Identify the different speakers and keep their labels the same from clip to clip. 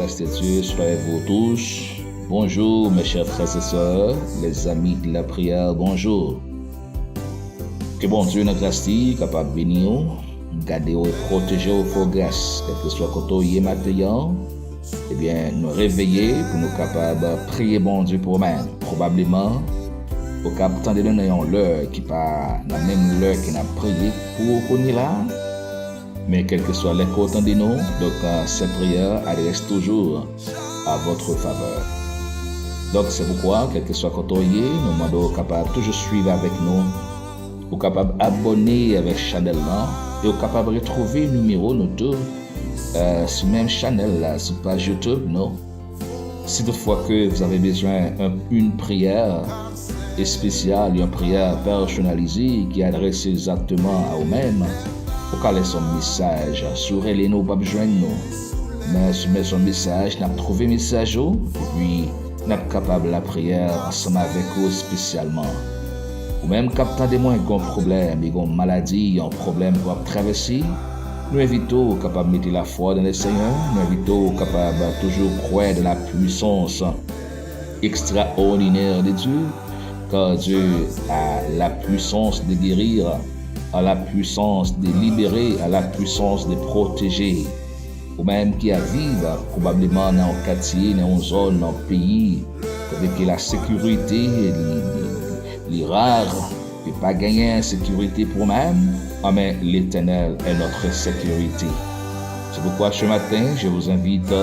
Speaker 1: grâce de Dieu soit avec vous tous. Bonjour mes chers frères et sœurs, les amis de la prière, bonjour. Que bon Dieu notre grâce capable de bénir, garder et protéger vos grâces, quel que soit côté matin, eh bien nous réveiller pour nous capables de prier bon Dieu pour nous. Probablement, au cap de nous ayons l'heure qui pas la même l'heure qui n'a prié pour qu'on y là. Mais quel que soit l'écoute de nous, donc cette prière adresse toujours à votre faveur. Donc c'est pourquoi, quel que soit côté, nous demandons capable toujours suivre avec nous, ou capable abonner avec Chanel là, et ou capable retrouver le numéro nous deux sur même Chanel là, sur page YouTube, non? Si toutefois que vous avez besoin d'une prière spéciale, une prière personnalisée qui adresse exactement à vous-même, vous allez son message sur les nous pas besoin de nous, mais sur son message, nous avons trouvé message et puis nous sommes capables de la prière ensemble avec vous spécialement. Ou même quand vous avez un problème, une maladie, un problème pour traverser, nous invitons capable de mettre la foi dans le Seigneur, nous invitons capable de toujours croire de la puissance extraordinaire de Dieu, car Dieu a la puissance de guérir, a la puissance de libérer, a la puissance de protéger. Ou même qui a vivre probablement dans un quartier, dans une zone, dans un pays, avec la sécurité, les rares, et pas gagner en sécurité pour même, mais l'Éternel est notre sécurité. C'est pourquoi ce matin, je vous invite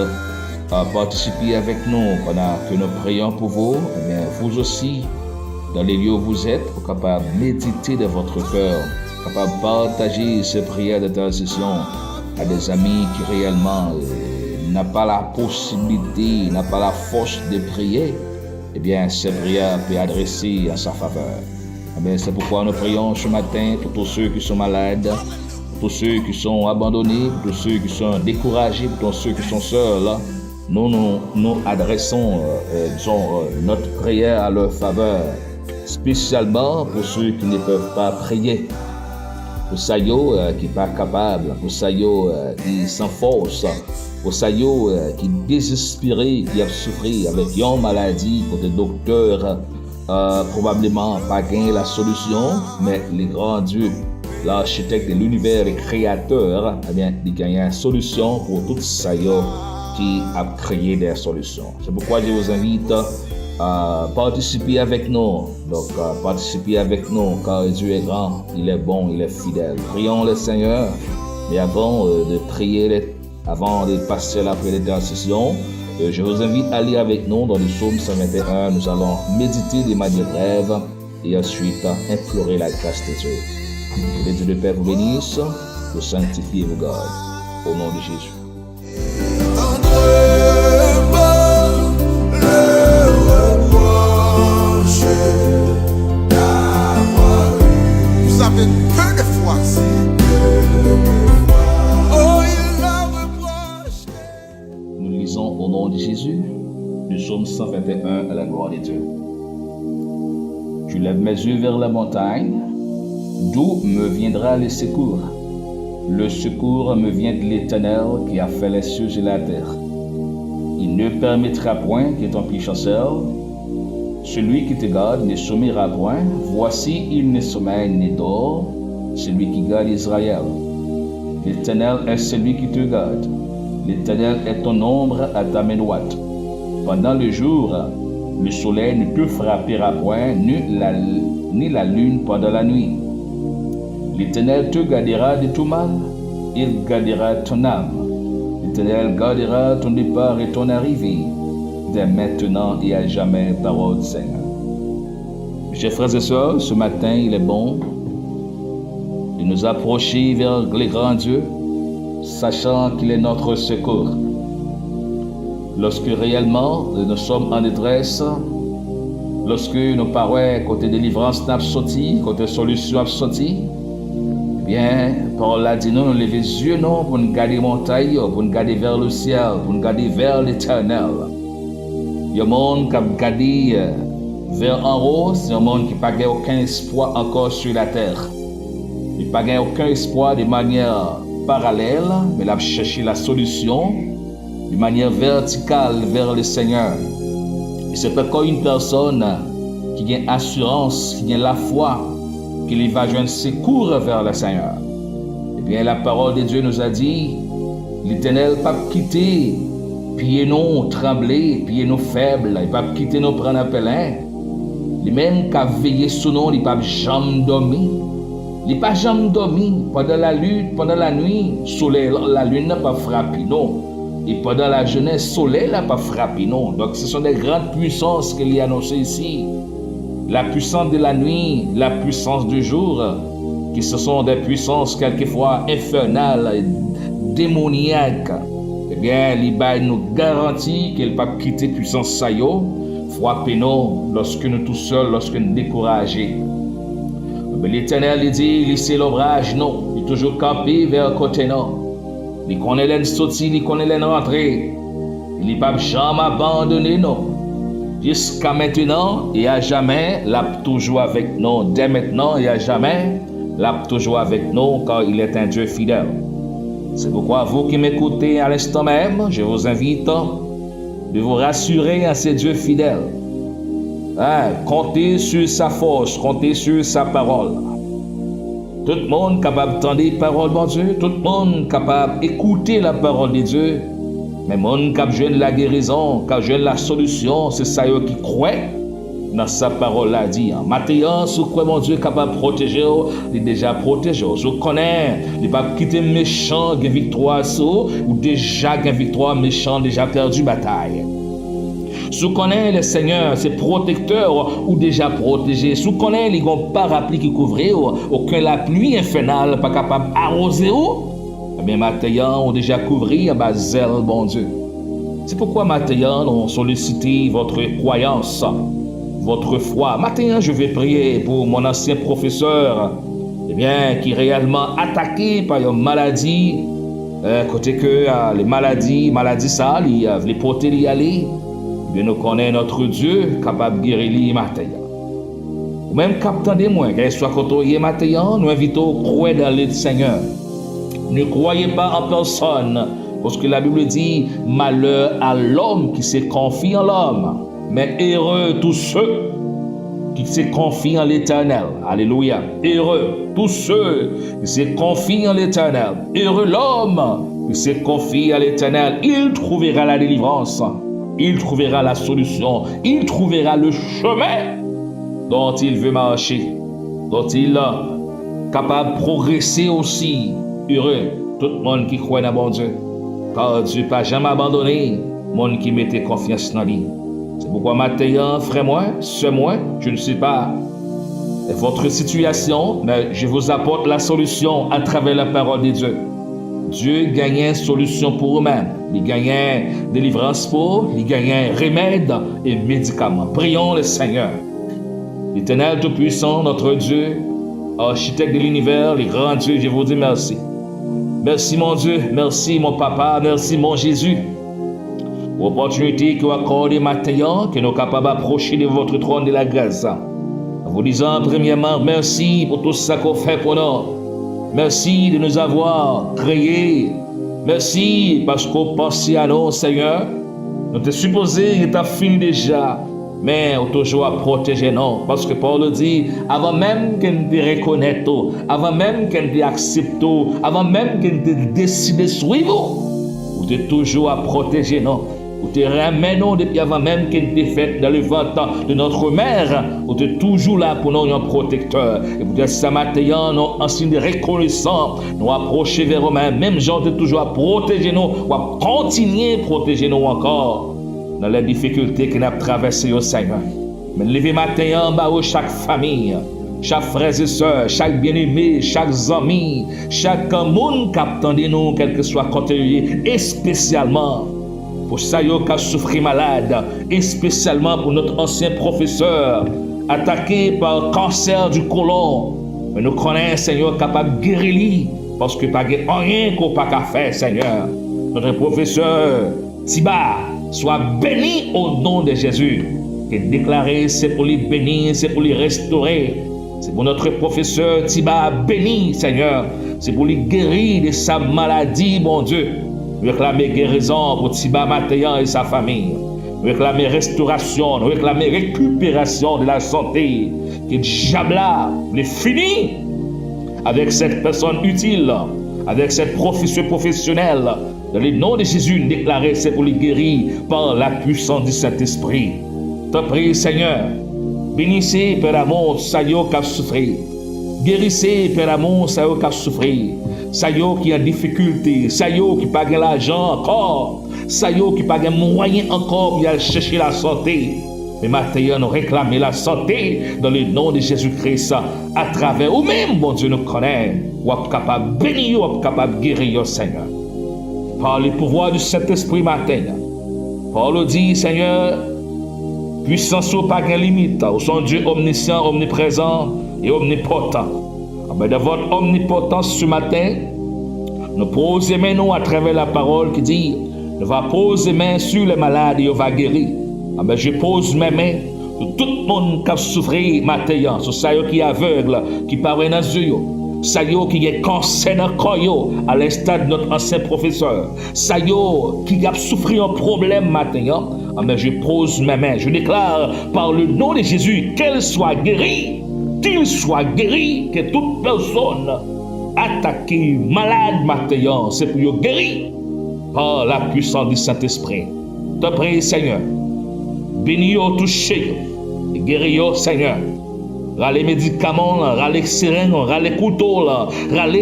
Speaker 1: à participer avec nous pendant que nous prions pour vous. Eh bien, vous aussi, dans les lieux où vous êtes, vous êtes capable de méditer de votre cœur, capable de partager ces prières d'intercession à des amis qui réellement n'ont pas la possibilité, n'ont pas la force de prier. Eh bien, ces prières peuvent adresser à sa faveur. Eh bien, c'est pourquoi nous prions ce matin pour tous ceux qui sont malades, pour tous ceux qui sont abandonnés, pour tous ceux qui sont découragés, pour tous ceux qui sont seuls. Nous adressons notre prière à leur faveur, spécialement pour ceux qui ne peuvent pas prier, pour ceux qui ne sont pas capables, pour ceux qui sont force, pour ceux qui sont désespérés, qui ont souffert avec une maladie, pour des docteurs probablement pas gagné la solution, mais les grands dieux, l'architecte de l'univers et créateur, eh bien, il gagne une solution pour tous ceux qui a créé des solutions. C'est pourquoi je vous invite à participer avec nous. Donc, participer avec nous, car Dieu est grand, il est bon, il est fidèle. Prions le Seigneur, mais avant de prier, avant de passer à la prière d'intercession, je vous invite à lire avec nous dans le psaume 121. Nous allons méditer de manière brève et ensuite implorer la grâce de Dieu. Que le Dieu de Père vous bénisse, vous sanctifie et vous garde. Au nom de Jésus.
Speaker 2: Vous avez peu de foi.
Speaker 1: Nous lisons au nom de Jésus, du psaume 121 à la gloire de Dieu. Je lève mes yeux vers la montagne, d'où me viendra le secours. Le secours me vient de l'Éternel qui a fait les cieux et la terre. Il ne permettra point que ton pied chancelle. Celui qui te garde ne sommeillera point. Voici, il ne sommeille ni dort, celui qui garde Israël. L'Éternel est celui qui te garde. L'Éternel est ton ombre à ta main droite. Pendant le jour, le soleil ne te frappera point, ni la lune pendant la nuit. L'Éternel te gardera de tout mal, il gardera ton âme. L'Éternel gardera ton départ et ton arrivée, dès maintenant et à jamais, parole du Seigneur. Chers frères et sœurs, ce matin, il est bon de nous approcher vers le grand Dieu, sachant qu'il est notre secours. Lorsque réellement nous sommes en détresse, lorsque nous paraît côté délivrance n'a sorti, côté solution n'a sorti, eh bien, par là, dit nous lever les yeux non, pour nous garder montagne, pour nous garder vers le ciel, pour nous garder vers l'éternel. Il y a un monde qui a gardé vers en haut, c'est un monde qui n'a pas aucun espoir encore sur la terre. Il n'a pas aucun espoir de manière parallèle, mais il a cherché la solution de manière verticale vers le Seigneur. Et c'est encore une personne qui a assurance, qui a la foi, qu'il va joindre secours vers le Seigneur. Eh bien, la parole de Dieu nous a dit, l'Éternel ne va pas quitter, pieds nous trembler, pieds nous faibles, il ne va pas quitter nous prendre un pelin. Lui-même qui a veillé sur nous, il ne va pas jamais dormir. Il ne va pas jamais dormir. Pendant la lutte, pendant la nuit, soleil, la lune n'a pas frappé nous. Et pendant la jeunesse, le soleil n'a pas frappé nous. Donc ce sont des grandes puissances qu'il y a annoncées ici. La puissance de la nuit, la puissance du jour, qui ce sont des puissances quelquefois infernales et démoniaques. Eh bien, l'Ibaï nous garantit qu'elle ne va pas quitter puissance ça yo, frapper nous lorsque nous tout seuls, lorsque nous découragés. Mais l'Éternel il dit, laissez l'ombrage, non, il est toujours campé vers côté non. Il connaît les sorties, il connaît les rentrées. Il n'est pas jamais abandonné, non. Jusqu'à maintenant et à jamais, il est toujours avec nous. Dès maintenant et à jamais, il est toujours avec nous car il est un Dieu fidèle. C'est pourquoi vous qui m'écoutez à l'instant même, je vous invite de vous rassurer à ce Dieu fidèle. Comptez sur sa force, comptez sur sa parole. Tout le monde capable d'entendre la parole de Dieu, tout le monde capable d'écouter la parole de Dieu. Mais le monde qui a besoin de la guérison, qui a besoin de la solution, c'est ça qui croit dans sa parole là dit. Maintenant, si vous croyez mon Dieu capable de protéger, il est déjà protégé. Si vous connaissez, il ne va pas quitter méchant, qui victoire ou déjà qui victoire méchant, déjà perdu bataille. Si vous connaissez le Seigneur, c'est protecteur ou déjà protégé. Si vous connaissez les grands parapluies qui couvrent, aucun la pluie infernale pas capable d'arroser. Eh bien, maintenant, on déjà couvert à zèle, bon Dieu. C'est pourquoi maintenant, on sollicite votre croyance, votre foi. Maintenant, je vais prier pour mon ancien professeur, eh bien, qui est réellement attaqué par une maladie, côté que les maladies ça, les porter y aller. Bien, nous connaissons notre Dieu capable de guérir maintenant. Ou même captant des moins, qu'il soit côtoyé maintenant, nous invitons à croire dans le Seigneur. Ne croyez pas en personne, parce que la Bible dit malheur à l'homme qui se confie en l'homme, mais heureux tous ceux qui se confient en l'Éternel. Alléluia. Heureux tous ceux qui se confient en l'Éternel. Heureux l'homme qui se confie à l'Éternel. Il trouvera la délivrance. Il trouvera la solution, il trouvera le chemin dont il veut marcher, dont il est capable de progresser aussi. Heureux tout le monde qui croit dans bon Dieu, car Dieu n'a pas jamais abandonné le monde qui mettait confiance dans lui. C'est pourquoi maintenant, frère moi, sœur moi, je ne sais pas votre situation, mais je vous apporte la solution à travers la parole de Dieu. Dieu gagnait solution pour eux-mêmes. Il gagnait délivrance pour, il gagnait remède et médicaments. Prions le Seigneur. L'Éternel Tout-Puissant, notre Dieu, architecte de l'univers, les grands dieux, je vous dis merci. Merci mon Dieu, merci mon Papa, merci mon Jésus. Pour l'opportunité que vous accordez maintenant, que nous sommes capables d'approcher de votre trône de la grâce. En vous disant premièrement, merci pour tout ce qu'on fait pour nous. Merci de nous avoir créés. Merci parce qu'on pensait à nous, Seigneur. Nous te supposé que tu as fini déjà, mais on toujours à protéger nous. Parce que Paul dit, avant même qu'on te reconnaisse, avant même qu'on te accepte, avant même qu'on te décide de suivre, on te toujours à protéger nous. Ou te ramènons depuis avant même qu'elle était faite dans le ventre de notre mère, ou te toujours là pour nous un protecteur. Et pour dire ça matin, nous en signe de reconnaissance, nous approcher vers eux-mêmes, même gens de toujours à protéger nous, ou à continuer à protéger nous encore dans les difficultés que nous avons traversées au Seigneur. Mais lever matin en bas chaque famille, chaque frère et soeur, chaque bien-aimé, chaque ami, chaque monde qui attend de nous, quel que soit côté, et spécialement pour ça qui a souffert malade, et spécialement pour notre ancien professeur, attaqué par le cancer du côlon. Mais nous connaissons, Seigneur, capable de guérir, parce que pas rien qu'on pas qu'à faire, Seigneur. Notre professeur Tiba soit béni au nom de Jésus. Et déclaré, c'est pour lui bénir, c'est pour lui restaurer. C'est pour notre professeur Tiba béni, Seigneur. C'est pour lui guérir de sa maladie, mon Dieu. Nous réclamons guérison pour Tiba Matéan et sa famille. Nous réclamons restauration, nous réclamons récupération de la santé. Que le diable là, est fini avec cette personne utile, avec cette profession professionnelle. Dans le nom de Jésus, déclaré, c'est pour les guérir par la puissance du Saint-Esprit. Te prie, Seigneur, bénissez, Père d'amour, ça y est, qui a souffert. Guérissez, Père d'amour, ça y est, qui a souffert. Ça y est, qui a difficulté. Ça y est, qui n'a pas l'argent encore. Ça y est, qui n'a pas de moyens encore pour aller chercher la santé. Mais maintenant, nous réclamons la santé dans le nom de Jésus-Christ à travers vous-même, bon Dieu, nous connaît. Vous êtes capable de bénir, vous êtes capable de guérir, Seigneur. Par le pouvoir du Saint-Esprit matin. Paul dit, Seigneur, puissance ou pas de limite, au son Dieu omniscient, omniprésent et omnipotent. Mais de votre omnipotence ce matin, nous posons main nous à travers la parole qui dit, nous va poser main sur les malades et on va guérir. Je pose mes mains sur tout le monde qui a souffert maintenant, sur ceux qui est aveugle, qui parle dans les yeux, ceux qui est cancer dans le corps, à l'instar de notre ancien professeur, ceux qui a souffert un problème maintenant, je pose mes mains, je déclare par le nom de Jésus qu'elle soit guérie, qu'il soit guéri, que toute personne attaquée, malade maintenant, c'est pour guérir par la puissance du Saint-Esprit. Te prie, Seigneur. Bénis-yo, touchez-yo, guéris-yo, Seigneur. Râle médicaments, râle sirène, râle couteau, râle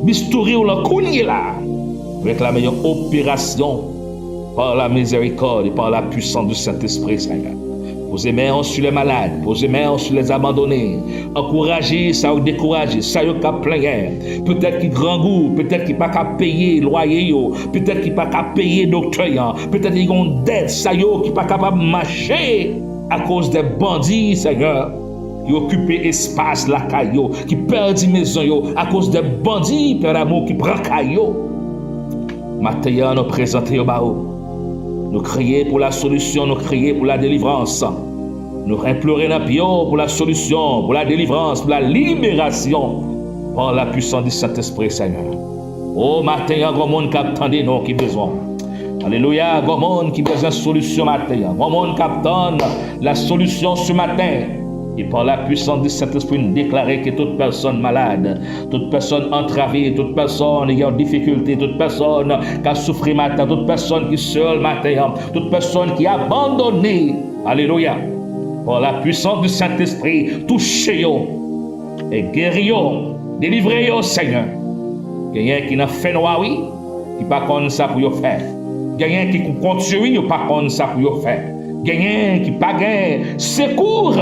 Speaker 1: bistouri ou la cougné là. Réclamez une opération par la miséricorde et par la puissance du Saint-Esprit, Seigneur. Posez main sur les malades, posez main sur les abandonnés. Encouragez, ça ou découragez, ça ou qu'à plein. Peut-être qu'il grand goût, peut-être qu'il pas qu'à payer loyer, peut-être qu'il pas qu'à payer docteur, peut-être qu'il ont dette, ça ou qui pas capable de marcher à cause des bandits, Seigneur, qui occupent espace la caillou, qui perdent maison à cause des bandits, Père d'amour, qui prennent caillou. Maintenant, nous présentons au bas. Nous crions pour la solution, nous crions pour la délivrance. Nous implorons dans Pio pour la solution, pour la délivrance, pour la libération par la puissance du Saint-Esprit, Seigneur. Oh, matin, il y a un grand monde qui attend nous, qui a besoin. Alléluia, un grand monde qui a besoin de solution matin. Un grand monde qui attend la solution ce matin. Et par la puissance du Saint-Esprit, nous déclarer que toute personne malade, toute personne entravée, toute personne ayant en difficulté, toute personne qui a souffert matin, toute personne qui est seule matin, toute personne qui est abandonnée, alléluia, par la puissance du Saint-Esprit, touchez-yo et guéris-yo, délivrez-yo, Seigneur. Quelqu'un qui n'a fait noir, oui, qui pas comme ça pour y faire. Quelqu'un qui continue, qui pas comme ça pour y faire. Quelqu'un qui pas gain secours.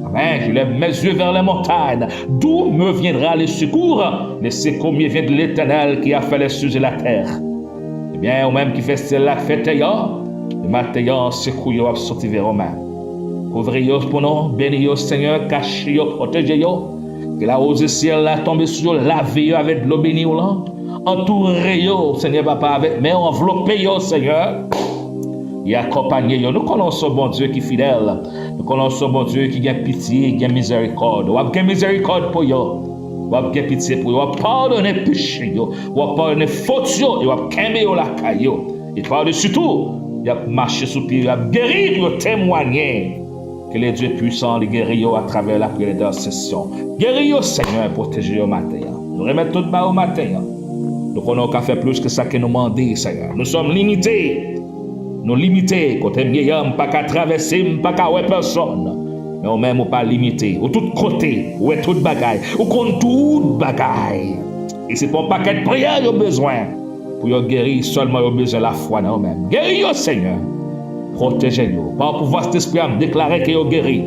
Speaker 1: Amen. Je lève mes yeux vers les montagnes. D'où me viendra le secours? Le secours me vient de l'Éternel qui a fait les cieux et la terre. Eh bien, au même qui fait cela, fait ayant, le matin, secours, il va sortir vers eux-mêmes. Couvrez-vous pour nous, bénis-vous, Seigneur, cachez-vous, protégez-vous. Que la hausse du ciel là tombe sur vous, lavez-vous avec de l'eau bénie là. Entourez-vous, Seigneur, Papa, avec mais enveloppez-vous, Seigneur. Et accompagnez-vous. Nous connaissons bon Dieu qui est fidèle. Nous connaissons bon Dieu qui a pitié, qui a miséricorde. Ou a miséricorde pour vous. Ou a pitié pour vous. Ou a pardonné péché. Ou a pardonné faute. Et ou a kembe la caillou. Et par-dessus tout, il a marché sous pied. Il a guéri, il a témoigné que les dieux puissants les guérit à travers la prière d'intercession. Guéris, Seigneur, protégez au matin. Nous remettons tout bas au matin. Nous connaissons qu'à faire plus que ça que nous demandons, Seigneur. Nous sommes limités. Nous limités, côté meilleur, pas qu'à traverser, pas qu'à ouais personne. Mais au même, ou pas limité. Ou tout côté, ou est toute bagaille. Ou contre toute bagaille. Et c'est pour un paquet de prières qu'il y a besoin. Pour y guérir, seulement il y a besoin de la foi dans nous-mêmes. Guéris, Seigneur. Protégez-nous. Par le pouvoir de cet esprit, me déclarer qu'il y a guéri.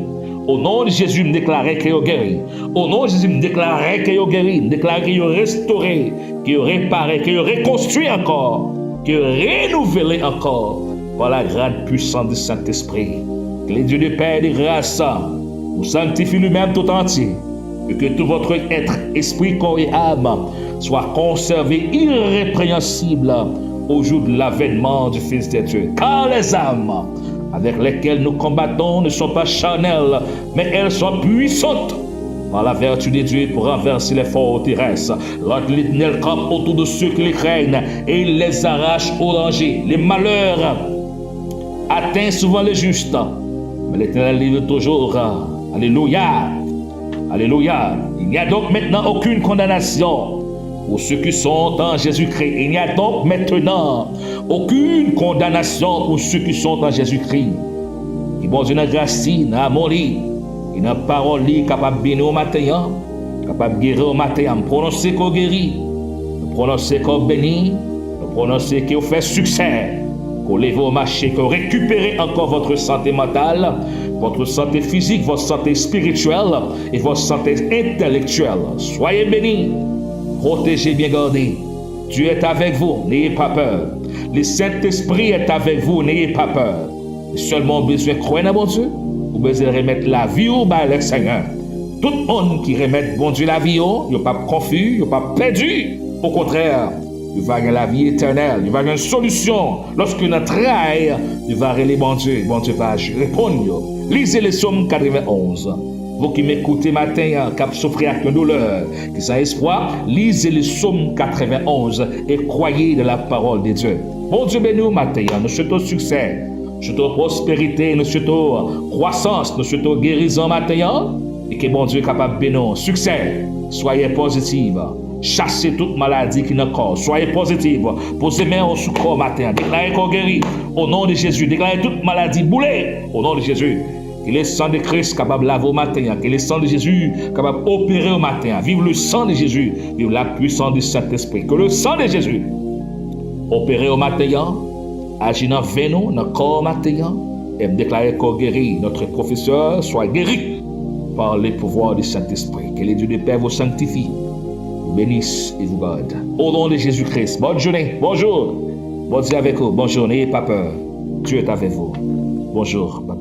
Speaker 1: Au nom de Jésus, me déclarer qu'il y a guéri. Au nom de Jésus, me déclarer qu'il y a guéri. Me déclarer qu'il y a restauré, qu'il y a réparé, qu'il y a reconstruit encore, qu'il y a renouvelé encore. Par la grande puissance du Saint-Esprit. Que les dieux de Père et de grâce vous sanctifient lui-même tout entier. Et que tout votre être, esprit, corps et âme soit conservé irrépréhensible au jour de l'avènement du Fils de Dieu. Car les âmes avec lesquelles nous combattons ne sont pas charnelles, mais elles sont puissantes par la vertu de Dieu pour renverser les forteresses. L'Éternel campe autour de ceux qui les craignent et il les arrache au danger. Les malheurs atteignent souvent les justes, mais l'Éternel livre toujours. Alléluia. Alléluia. Il n'y a donc maintenant aucune condamnation pour ceux qui sont en Jésus-Christ. Il n'y a donc maintenant aucune condamnation pour ceux qui sont en Jésus-Christ. Et bon Dieu, dans grâce, dans amour, et dans parole capable de bénir au matin, capable de guérir au matin, prononcer qu'on guérit, prononcer qu'on bénit, prononcer qu'on fait succès, qu'on lève au marché, qu'on récupère encore votre santé mentale, votre santé physique, votre santé spirituelle et votre santé intellectuelle. Soyez bénis, protégez, bien gardés. Dieu est avec vous, n'ayez pas peur. Le Saint-Esprit est avec vous, n'ayez pas peur. Seulement besoin de croire dans bon Dieu, ou besoin de remettre la vie au bas le Seigneur. Tout le monde qui remet bon Dieu la vie, il n'est pas confus, il n'est pas perdu. Au contraire, il va gagner la vie éternelle, il va gagner une solution. Lorsque notre travail, il va aller bon Dieu va répondre. Lisez les psaumes 91. Vous qui m'écoutez matin, qui souffrez avec une douleur, qui sans espoir, lisez les psaumes 91 et croyez de la parole de Dieu. Bon Dieu béni au matin, nous souhaitons succès, nous souhaitons prospérité, nous souhaitons croissance, nous souhaitons guérison matin, et que bon Dieu est capable de bénir. Succès, soyez positifs. Chassez toute maladie qui est dans le corps. Soyez positifs. Posez main au sous corps matin. Déclarez qu'on guérit. Au nom de Jésus. Déclarez toute maladie boulée. Au nom de Jésus. Que le sang de Christ capable de laver au matin. Que le sang de Jésus capable d'opérer au matin. Vive le sang de Jésus. Vive la puissance du Saint-Esprit. Que le sang de Jésus opère au matin. Agit dans nous, dans le corps matin. Et déclarer qu'on guérit. Notre professeur soit guéri par les pouvoirs du Saint-Esprit. Que les dieux de paix vous sanctifient, vous bénissent et vous gardent. Au nom de Jésus-Christ, bonne journée, bonjour. Bon Dieu avec vous, bonjour, n'ayez pas peur. Dieu est avec vous. Bonjour, bye.